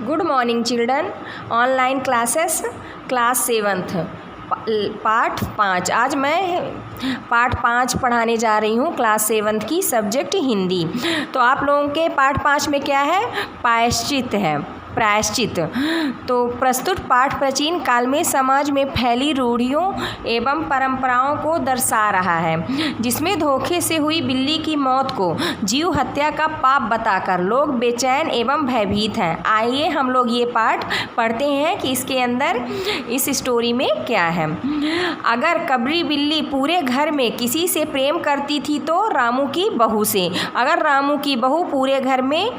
Good morning children. Online classes class 7th part 5। आज मैं part 5 पढ़ाने जा रही हूँ क्लास 7th की, सब्जेक्ट हिंदी। तो आप लोगों के पार्ट 5 में क्या है? प्रायश्चित है, प्रायश्चित। तो प्रस्तुत पाठ प्राचीन काल में समाज में फैली रूढ़ियों एवं परंपराओं को दर्शा रहा है, जिसमें धोखे से हुई बिल्ली की मौत को जीव हत्या का पाप बताकर लोग बेचैन एवं भयभीत हैं। आइए हम लोग ये पाठ पढ़ते हैं कि इसके अंदर इस स्टोरी में क्या है। अगर कबरी बिल्ली पूरे घर में किसी से प्रेम करती थी तो रामू की बहू से, अगर रामू की बहू पूरे घर में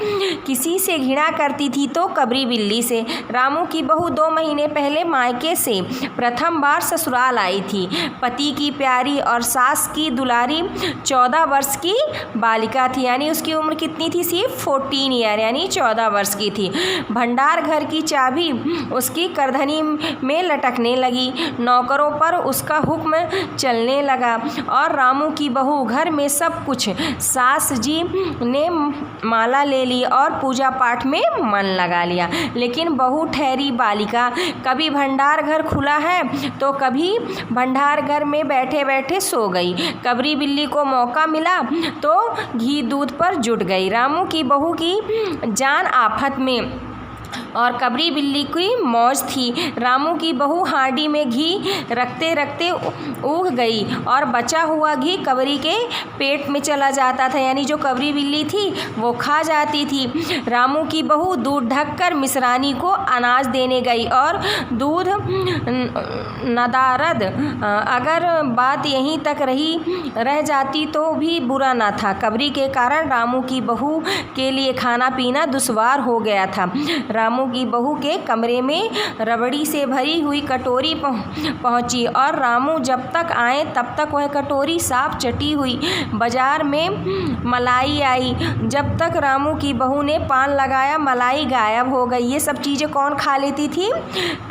किसी से घृणा करती थी तो कबरी बिल्ली से। रामू की बहू 2 महीने पहले मायके से प्रथम बार ससुराल आई थी। पति की प्यारी और सास की दुलारी 14 वर्ष की बालिका थी, यानी उसकी उम्र कितनी थी? सिर्फ 14 ईयर, यानी 14 वर्ष की थी। भंडार घर की चाबी उसकी करधनी में लटकने लगी। नौकरों पर उसका हुक्म चलने लगा और रामू की बहू घर में सब कुछ। सास जी ने माला ले ली और पूजा पाठ में मन लगा लिया, लेकिन बहू ठहरी बालिका। कभी भंडार घर खुला है तो कभी भंडार घर में बैठे बैठे सो गई। कबरी बिल्ली को मौका मिला तो घी दूध पर जुट गई। रामू की बहू की जान आफत में और कबरी बिल्ली की मौज थी। रामू की बहू हांडी में घी रखते रखते उग गई और बचा हुआ घी कबरी के पेट में चला जाता था, यानी जो कबरी बिल्ली थी वो खा जाती थी। रामू की बहू दूध ढककर मिसरानी को अनाज देने गई और दूध नदारद। अगर बात यहीं तक रह जाती तो भी बुरा ना था। कबरी के कारण रामू की बहू के लिए खाना पीना दुश्वार हो गया था। रामू की बहू के कमरे में रबड़ी से भरी हुई कटोरी पहुंची और रामू जब तक आए तब तक वह कटोरी साफ चटी हुई। बाजार में मलाई आई। जब तक रामू की बहू ने पान लगाया मलाई गायब हो गई। ये सब चीज़ें कौन खा लेती थी?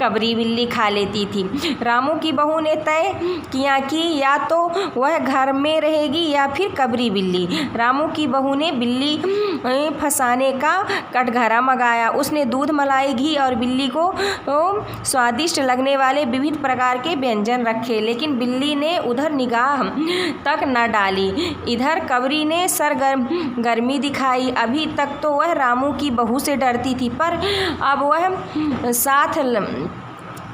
कबरी बिल्ली खा लेती थी। रामू की बहू ने तय किया कि या तो वह घर में रहेगी या फिर कबरी बिल्ली। रामू की बहू ने बिल्ली फंसाने का कटघरा मंगाया। उसने दूध मलाई घी और बिल्ली को स्वादिष्ट लगने वाले विविध प्रकार के व्यंजन रखे, लेकिन बिल्ली ने उधर निगाह तक न डाली। इधर कबरी ने सरगर्मी दिखाई। अभी तक तो वह रामू की बहू से डरती थी, पर अब वह साथ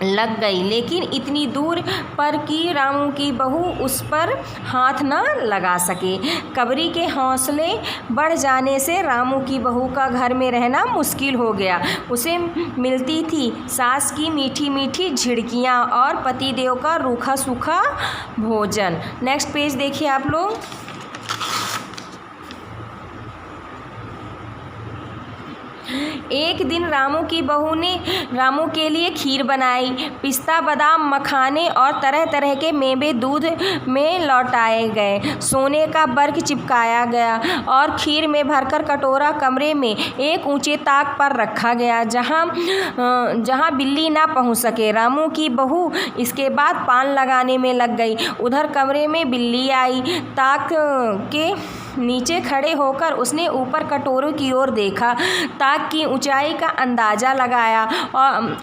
लग गई, लेकिन इतनी दूर पर कि रामू की बहू उस पर हाथ न लगा सके। कबरी के हौसले बढ़ जाने से रामू की बहू का घर में रहना मुश्किल हो गया। उसे मिलती थी सास की मीठी मीठी झिड़कियाँ और पतिदेव का रूखा सूखा भोजन। नेक्स्ट पेज देखिए आप लोग। एक दिन रामू की बहू ने रामू के लिए खीर बनाई। पिस्ता बादाम मखाने और तरह तरह के मेवे दूध में लौटाए गए। सोने का बर्क चिपकाया गया और खीर में भरकर कटोरा कमरे में एक ऊंचे ताक पर रखा गया, जहां बिल्ली ना पहुंच सके। रामू की बहू इसके बाद पान लगाने में लग गई। उधर कमरे में बिल्ली आई। ताक के नीचे खड़े होकर उसने ऊपर कटोरों की ओर देखा। ताक की ऊंचाई का अंदाज़ा लगाया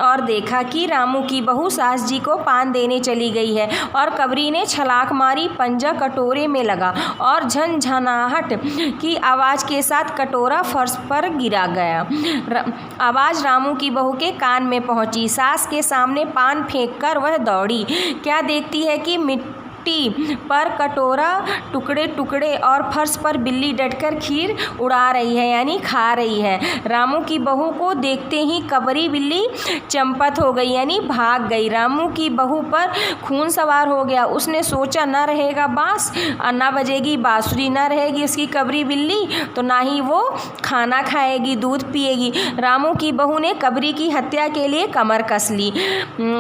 और देखा कि रामू की बहू सास जी को पान देने चली गई है और कबरी ने छलाक मारी। पंजा कटोरे में लगा और झनझनाहट की आवाज़ के साथ कटोरा फर्श पर गिरा गया। आवाज़ रामू की बहू के कान में पहुंची। सास के सामने पान फेंककर वह दौड़ी। क्या देखती है कि मिट्टी पर कटोरा टुकड़े टुकड़े और फर्श पर बिल्ली डटकर खीर उड़ा रही है, यानी खा रही है। रामू की बहू को देखते ही कबरी बिल्ली चंपत हो गई, यानी भाग गई। रामू की बहू पर खून सवार हो गया। उसने सोचा न रहेगा बांस और न बजेगी बांसुरी, न रहेगी उसकी कबरी बिल्ली तो ना ही वो खाना खाएगी, दूध पिएगी। रामू की बहू ने कबरी की हत्या के लिए कमर कस ली।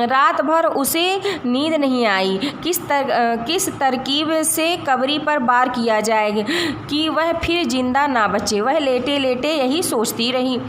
रात भर उसे नींद नहीं आई। किस तरकीब से कबरी पर वार किया जाएगा कि वह फिर जिंदा ना बचे। वह लेटे लेटे यही सोचती रही।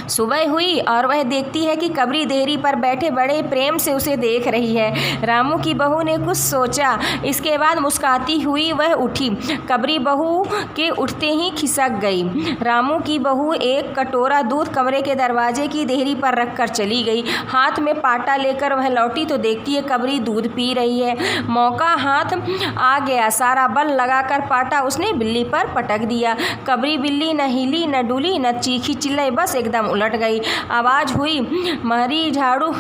सुबह हुई और वह देखती है कि कबरी देहरी पर बैठे बड़े प्रेम से उसे देख रही है। रामू की बहू ने कुछ सोचा, इसके बाद मुस्कुराती हुई वह उठी। कबरी बहू के उठते ही खिसक गई। रामू की बहू एक कटोरा दूध कमरे के दरवाजे की देहरी पर रखकर चली गई। हाथ में पाटा लेकर वह लौटी तो देखती है कबरी दूध पी रही है। मौका हाथ आ गया, सारा बल लगाकर पाटा उसने बिल्ली पर पटक दिया। कबरी बिल्ली न हिली न डुली न चीखी चिल्लाई, बस एकदम उलट गई। आवाज़ हुई, महरी झाड़ू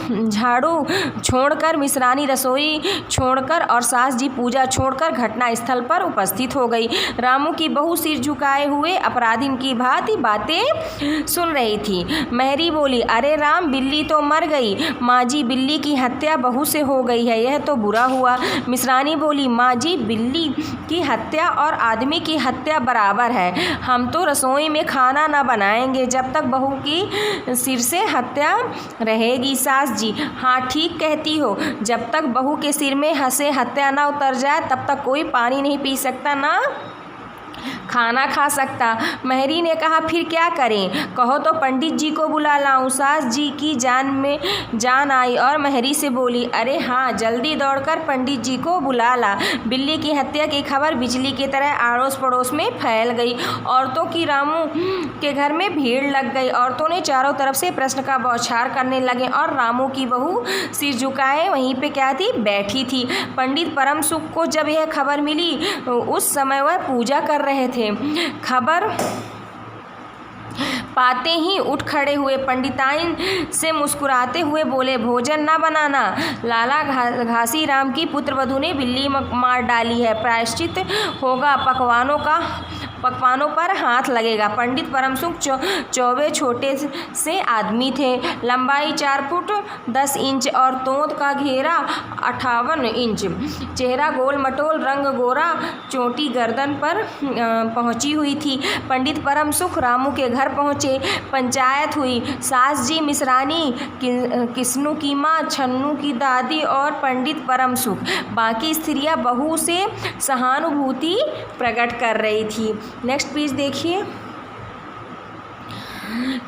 छोड़कर, मिश्रानी रसोई छोड़कर और सास जी पूजा छोड़कर घटना स्थल पर उपस्थित हो गई। रामू की बहू सिर झुकाए हुए अपराधीन की भांति बातें सुन रही थी। महरी बोली, अरे राम, बिल्ली तो मर गई। माँ जी, बिल्ली की हत्या बहू से हो गई है, यह तो बुरा हुआ। मिश्रानी बोली, माँ जी, बिल्ली की हत्या और आदमी की हत्या बराबर है। हम तो रसोई में खाना न बनाएंगे जब तक बहू की सिर से हत्या रहेगी। सास जी, हाँ ठीक कहती हो, जब तक बहू के सिर में से हत्या ना उतर जाए तब तक कोई पानी नहीं पी सकता, ना खाना खा सकता। महरी ने कहा, फिर क्या करें? कहो तो पंडित जी को बुला लाऊं। सास जी की जान में जान आई और महरी से बोली, अरे हाँ, जल्दी दौड़कर पंडित जी को बुला ला। बिल्ली की हत्या की खबर बिजली की तरह आड़ोस पड़ोस में फैल गई। औरतों की रामू के घर में भीड़ लग गई। औरतों ने चारों तरफ से प्रश्न का बौछार करने लगे और रामू की बहू सिर झुकाए वहीं पे क्या थी, बैठी थी। पंडित परम सुख को जब यह खबर मिली उस समय वह पूजा कर रहे थे। खबर पाते ही उठ खड़े हुए पंडिताइन से मुस्कुराते हुए बोले, भोजन ना बनाना, लाला घासी राम की पुत्रवधू ने बिल्ली मार डाली है, प्रायश्चित होगा, पकवानों पर हाथ लगेगा। पंडित परम सुख चौबे छोटे से आदमी थे, लंबाई 4 फुट 10 इंच और तोंद का घेरा 58 इंच, चेहरा गोल मटोल, रंग गोरा, चोटी गर्दन पर पहुंची हुई थी। पंडित परम सुख रामू के घर पहुंचे। पंचायत हुई। सास जी मिश्रानी, किस्नू की माँ, छन्नू की दादी और पंडित परम सुख, बाकी स्त्रियां बहू से सहानुभूति प्रकट कर रही थी। नेक्स्ट पेज देखिए।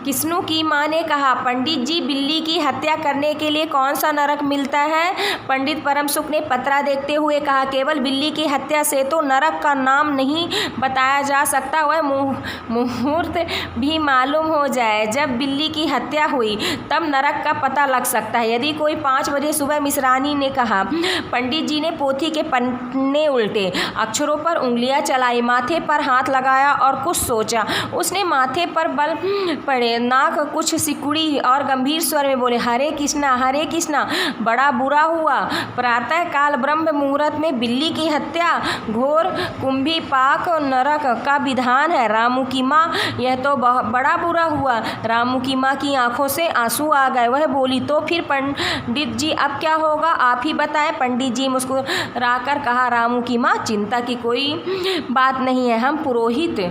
किस्नू की माँ ने कहा, पंडित जी, बिल्ली की हत्या करने के लिए कौन सा नरक मिलता है? पंडित परम सुख ने पत्रा देखते हुए कहा, केवल बिल्ली की हत्या से तो नरक का नाम नहीं बताया जा सकता, वह मुहूर्त भी मालूम हो जाए जब बिल्ली की हत्या हुई तब नरक का पता लग सकता है। यदि कोई 5 बजे सुबह, मिश्रानी ने कहा। पंडित जी ने पोथी के पन्ने उल्टे, अक्षरों पर उंगलियां चलाई, माथे पर हाथ लगाया और कुछ सोचा। उसने माथे पर बल पड़े, नाक कुछ सिकुड़ी और गंभीर स्वर में बोले, हरे कृष्णा, हरे कृष्णा, बड़ा बुरा हुआ। प्रातः काल ब्रह्म मुहूर्त में बिल्ली की हत्या घोर कुंभी पाक नरक का विधान है। रामू की माँ, यह तो बड़ा बुरा हुआ। रामू की माँ की आंखों से आंसू आ गए। वह बोली, तो फिर पंडित जी अब क्या होगा, आप ही बताएं। पंडित जी मुस्कुराकर कहा, रामू की माँ, चिंता की कोई बात नहीं है, हम पुरोहित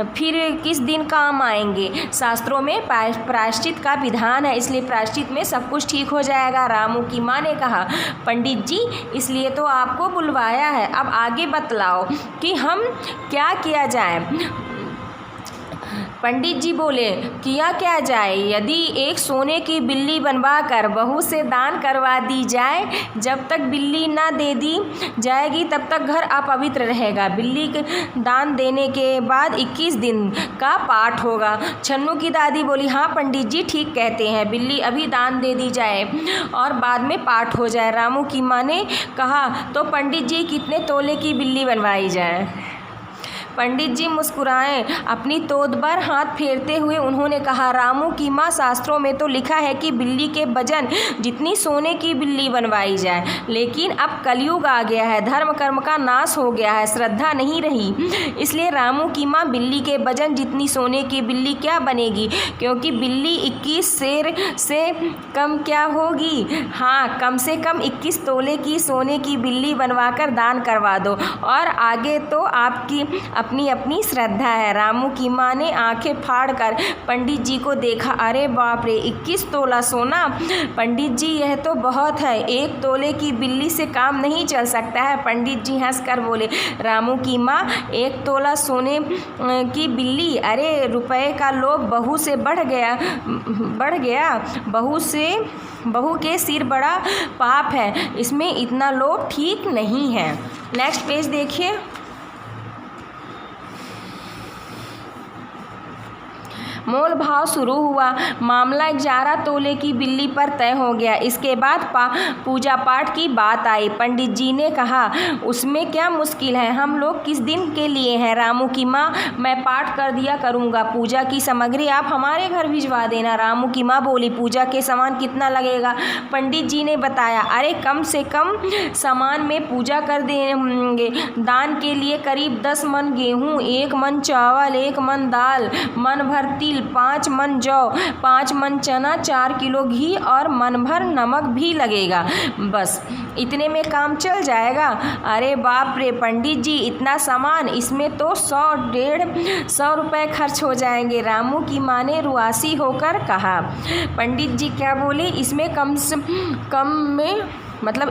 फिर किस दिन काम आएंगे। शास्त्रों में प्रायश्चित का विधान है, इसलिए प्रायश्चित में सब कुछ ठीक हो जाएगा। रामू की माँ ने कहा, पंडित जी, इसलिए तो आपको बुलवाया है, अब आगे बतलाओ कि हम क्या किया जाए। पंडित जी बोले, किया क्या जाए? यदि एक सोने की बिल्ली बनवा कर बहू से दान करवा दी जाए, जब तक बिल्ली ना दे दी जाएगी तब तक घर अपवित्र रहेगा। बिल्ली के दान देने के बाद 21 दिन का पाठ होगा। छन्नू की दादी बोली, हाँ पंडित जी ठीक कहते हैं, बिल्ली अभी दान दे दी जाए और बाद में पाठ हो जाए। रामू की माँ ने कहा, तो पंडित जी, कितने तोले की बिल्ली बनवाई जाए? पंडित जी मुस्कुराए, अपनी तोद पर हाथ फेरते हुए उन्होंने कहा, रामू की माँ, शास्त्रों में तो लिखा है कि बिल्ली के वजन जितनी सोने की बिल्ली बनवाई जाए, लेकिन अब कलयुग आ गया है, धर्म कर्म का नाश हो गया है, श्रद्धा नहीं रही, इसलिए रामू की माँ, बिल्ली के वजन जितनी सोने की बिल्ली क्या बनेगी, क्योंकि बिल्ली 21 शेर से कम क्या होगी। हाँ, कम से कम 21 तोले की सोने की बिल्ली बनवाकर दान करवा दो और आगे तो आपकी अपनी अपनी श्रद्धा है। रामू की माँ ने आंखें फाड़कर पंडित जी को देखा। अरे बाप रे, 21 तोला सोना! पंडित जी, यह तो बहुत है, 1 तोले की बिल्ली से काम नहीं चल सकता है। पंडित जी हंसकर बोले। रामू की माँ, 1 तोला सोने की बिल्ली? अरे रुपए का लोभ बहू से बढ़ गया। बहू के सिर बड़ा पाप है, इसमें इतना लोभ ठीक नहीं है। नेक्स्ट पेज देखिए। मोल भाव शुरू हुआ। मामला 11 तोले की बिल्ली पर तय हो गया। इसके बाद पूजा पाठ की बात आई। पंडित जी ने कहा, उसमें क्या मुश्किल है, हम लोग किस दिन के लिए हैं? रामू की माँ, मैं पाठ कर दिया करूँगा, पूजा की सामग्री आप हमारे घर भिजवा देना। रामू की माँ बोली, पूजा के सामान कितना लगेगा? पंडित जी ने बताया, अरे कम से कम सामान में पूजा कर देंगे। दान के लिए करीब 10 मन गेहूँ, 1 मन चावल, 1 मन दाल, मन भर तिल, 5 मन जौ, 5 मन चना, 4 किलो घी और मन भर नमक भी लगेगा। बस इतने में काम चल जाएगा। अरे बाप रे पंडित जी, इतना सामान? इसमें तो 100-150 रुपए खर्च हो जाएंगे। रामू की माँ ने रुआसी होकर कहा। पंडित जी क्या बोले, इसमें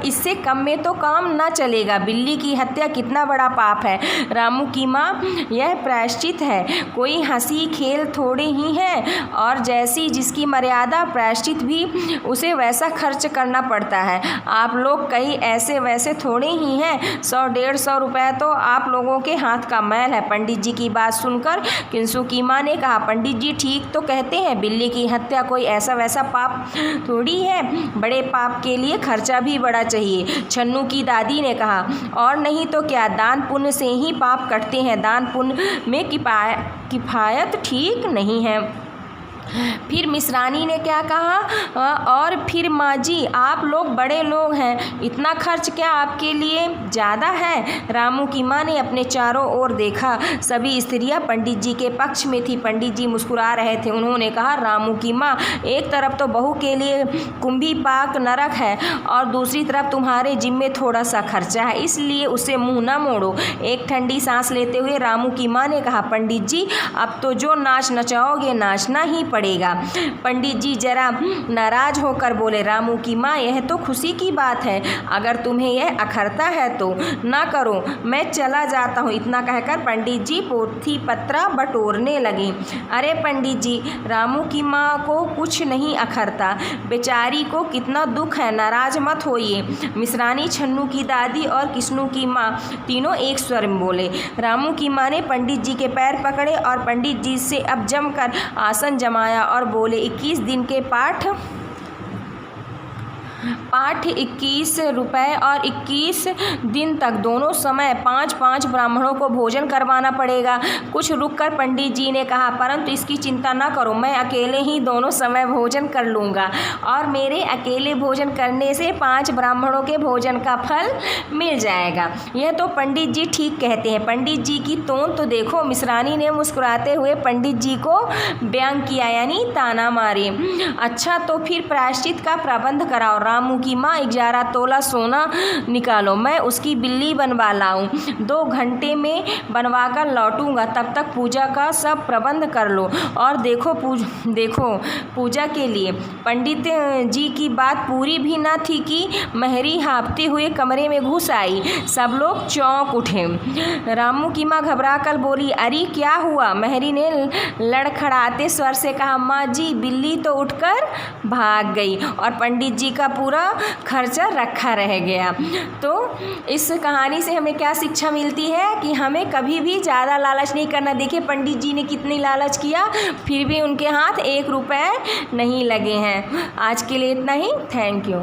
इससे कम में तो काम ना चलेगा। बिल्ली की हत्या कितना बड़ा पाप है। रामू की माँ, यह प्रायश्चित है, कोई हंसी खेल थोड़े ही है, और जैसी जिसकी मर्यादा, प्रायश्चित भी उसे वैसा खर्च करना पड़ता है। आप लोग कहीं ऐसे वैसे थोड़े ही हैं। 100-150 रुपए तो आप लोगों के हाथ का मैल है। पंडित जी की बात सुनकर किंसु की माँ ने कहा, पंडित जी ठीक तो कहते हैं, बिल्ली की हत्या कोई ऐसा वैसा पाप थोड़ी है, बड़े पाप के लिए खर्चा भी बड़ा चाहिए। छन्नू की दादी ने कहा, और नहीं तो क्या, दान पुण्य से ही पाप कटते हैं, दान पुण्य में किफायत ठीक नहीं है। फिर मिश्रानी ने क्या कहा, और फिर माँ जी, आप लोग बड़े लोग हैं, इतना खर्च क्या आपके लिए ज़्यादा है? रामू की माँ ने अपने चारों ओर देखा। सभी स्त्रियाँ पंडित जी के पक्ष में थी। पंडित जी मुस्कुरा रहे थे। उन्होंने कहा, रामू की माँ, एक तरफ तो बहू के लिए कुंभी पाक नरक है, और दूसरी तरफ तुम्हारे जिम्मे थोड़ा सा खर्चा है, इसलिए उसे मुँह न मोड़ो। एक ठंडी सांस लेते हुए रामू की माँ ने कहा, पंडित जी, अब तो जो नाच नचाओगे नाचना ही पड़ेगा। पंडित जी जरा नाराज होकर बोले। रामू की माँ, यह तो खुशी की बात है, अगर तुम्हें यह अखरता है तो ना करो, मैं चला जाता हूँ। इतना कहकर पंडित जी पोथी पत्रा बटोरने लगे। अरे पंडित जी, रामू की माँ को कुछ नहीं अखरता, बेचारी को कितना दुख है, नाराज मत होइए। मिश्रानी, छन्नू की दादी और किस्नू की माँ तीनों एक स्वर में बोले। रामू की माँ ने पंडित जी के पैर पकड़े और पंडित जी से अब जमकर आसन जमाया और बोले, 21 दिन के पाठ 21 रुपए और 21 दिन तक दोनों समय 5-5 ब्राह्मणों को भोजन करवाना पड़ेगा। कुछ रुककर पंडित जी ने कहा, परंतु इसकी चिंता ना करो, मैं अकेले ही दोनों समय भोजन कर लूँगा, और मेरे अकेले भोजन करने से 5 ब्राह्मणों के भोजन का फल मिल जाएगा। यह तो पंडित जी ठीक कहते हैं। पंडित जी की तोन तो देखो। मिश्रानी ने मुस्कुराते हुए पंडित जी को व्यंग किया, यानी ताना मारे। अच्छा, तो फिर प्रायश्चित का प्रबंध कराओ। रामू की माँ, 11 तोला सोना निकालो, मैं उसकी बिल्ली बनवा लाऊं, 2 घंटे में बनवा कर लौटूंगा, तब तक पूजा का सब प्रबंध कर लो। और देखो पूजा के लिए पंडित जी की बात पूरी भी ना थी कि महरी हाँफते हुए कमरे में घुस आई। सब लोग चौंक उठे। रामू की माँ घबरा कर बोली, अरे क्या हुआ? महरी ने लड़खड़ाते स्वर से कहा, माँ जी, बिल्ली तो उठकर भाग गई और पंडित जी का पूरा खर्चा रखा रह गया। तो इस कहानी से हमें क्या शिक्षा मिलती है कि हमें कभी भी ज़्यादा लालच नहीं करना। देखिए पंडित जी ने कितनी लालच किया, फिर भी उनके हाथ 1 रुपए नहीं लगे हैं। आज के लिए इतना ही। Thank you.